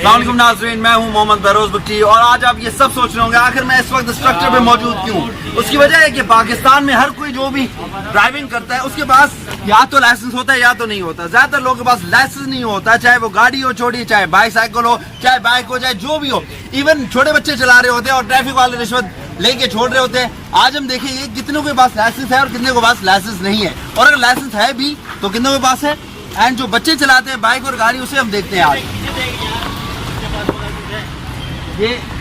अस्सलाम वालेकुम नाज़रीन, मैं हूं मोहम्मद बरोज बुट्टी और आज आप ये सब सोच रहे होंगे आखिर मैं इस वक्त स्ट्रक्चर पे मौजूद क्यों। उसकी वजह है कि पाकिस्तान में हर कोई जो भी ड्राइविंग करता है उसके पास या तो लाइसेंस होता है या तो नहीं होता। ज्यादातर लोगों के पास लाइसेंस नहीं होता, चाहे वो गाड़ी हो छोटी, चाहे बाईसाइकिल हो, चाहे बाइक हो, चाहे जो भी हो। इवन छोटे बच्चे चला रहे होते हैं और ट्रैफिक वाले रिश्वत लेके छोड़ रहे होते हैं। आज हम देखेंगे कितनों के पास लाइसेंस है और कितने के पास लाइसेंस नहीं है, और अगर लाइसेंस है भी तो कितनों के पास है, एंड जो बच्चे चलाते हैं बाइक और गाड़ी उसे हम देखते हैं।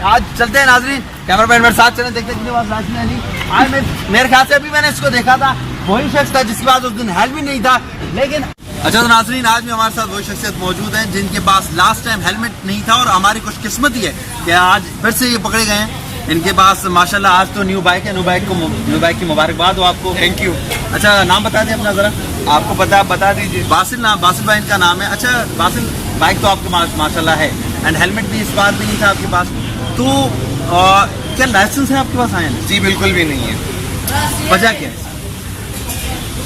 आज चलते हैं नाजरीन, कैमरामैन मेरे साथ चले, देखते हैं कितने पास लाइसेंस है नहीं। आज मेरे ख्याल से अभी मैंने इसको देखा था, वही शख्स था जिसके पास उस दिन हेलमेट नहीं था। लेकिन अच्छा तो नाजरीन, आज भी हमारे साथ वही शख्सियत मौजूद है जिनके पास लास्ट टाइम हेलमेट नहीं था, और हमारी कुछ किस्मत ही है कि आज फिर से ये पकड़े गए हैं। इनके पास माशाल्लाह आज तो न्यू बाइक है। न्यू बाइक की मुबारकबाद हो आपको। Thank you. अच्छा नाम बता दें अपना जरा, आपको पता बता दीजिए। बासिल भाई इनका नाम है। अच्छा बासिल, बाइक तो आपके पास माशाल्लाह है एंड हेलमेट भी इस बार भी नहीं था आपके पास, तो क्या लाइसेंस है आपके पास? आए जी बिल्कुल भी नहीं है। वजह क्या है?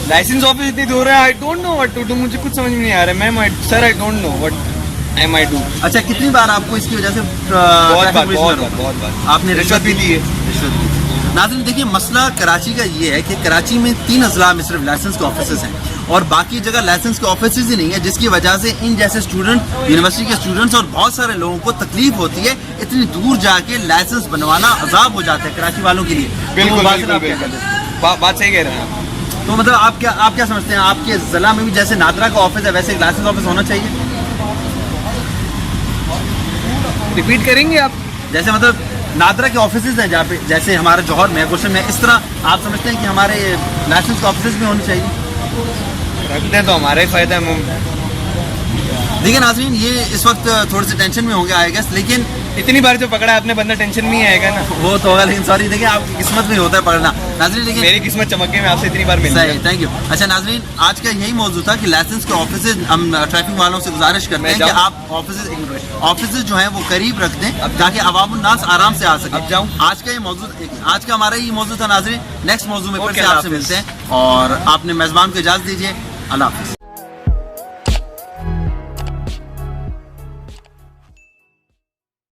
लाइसेंस ऑफिस इतनी दूर है। I don't know what to do. मुझे कुछ समझ में नहीं आ रहा है। मैं sir I don't know what I might do. अच्छा कितनी बार आपको इसकी वजह से बहुत बार आपने रिश्वत भी दी है? नाज़रीन देखिए, मसला कराची का ये है कि कराची में 3 अजला में सिर्फ लाइसेंस के ऑफिस हैं और बाकी जगह लाइसेंस के ऑफिस ही नहीं है, जिसकी वजह से इन जैसे स्टूडेंट, यूनिवर्सिटी के स्टूडेंट्स और बहुत सारे लोगों को तकलीफ होती है। इतनी दूर जाके लाइसेंस बनवाना अजाब हो जाता है कराची वालों के लिए। बिल्कुल बात सही कह रहे हैं आप। तो मतलब आप क्या समझते हैं, आपके जिला में भी जैसे नादरा का ऑफिस है वैसे एक लाइसेंस ऑफिस होना चाहिए? रिपीट करेंगे आप? जैसे मतलब नादरा के ऑफिस हैं जहाँ पे, जैसे हमारे जौहर में, गुलशन में, इस तरह आप समझते हैं कि हमारे लाइसेंस के ऑफिस भी होने चाहिए? रखते हैं तो हमारा ही फायदा है। देखिए नाज़रीन, ये इस वक्त थोड़े से टेंशन में होंगे आई गेस, लेकिन इतनी बार जो पकड़ा है आपने बंदा टेंशन में ही आएगा ना। वो तो होगा, लेकिन सॉरी देखिए आपकी किस्मत में होता है पकड़ना नाज़रीन। लेकिन मेरी किस्मत चमक गई, मैं आपसे इतनी बार मिल सही, थैंक यू। अच्छा नाज़रीन, आज का यही मौजूद था कि लाइसेंस के ऑफिस हम ट्रैफिक वालों से गुजारिश करते हैं कि आप ऑफिस जो है वो करीब रख दें ताकि अवामुन्नास आराम से आ सके। अब जाऊँ? आज का हमारा ये मौजूद था नाज़रीन। नेक्स्ट मौजूद में फिर से आपसे मिलते हैं और आपने मेजबान को इजाज़त दीजिए। अल्लाह हाफ़िज़।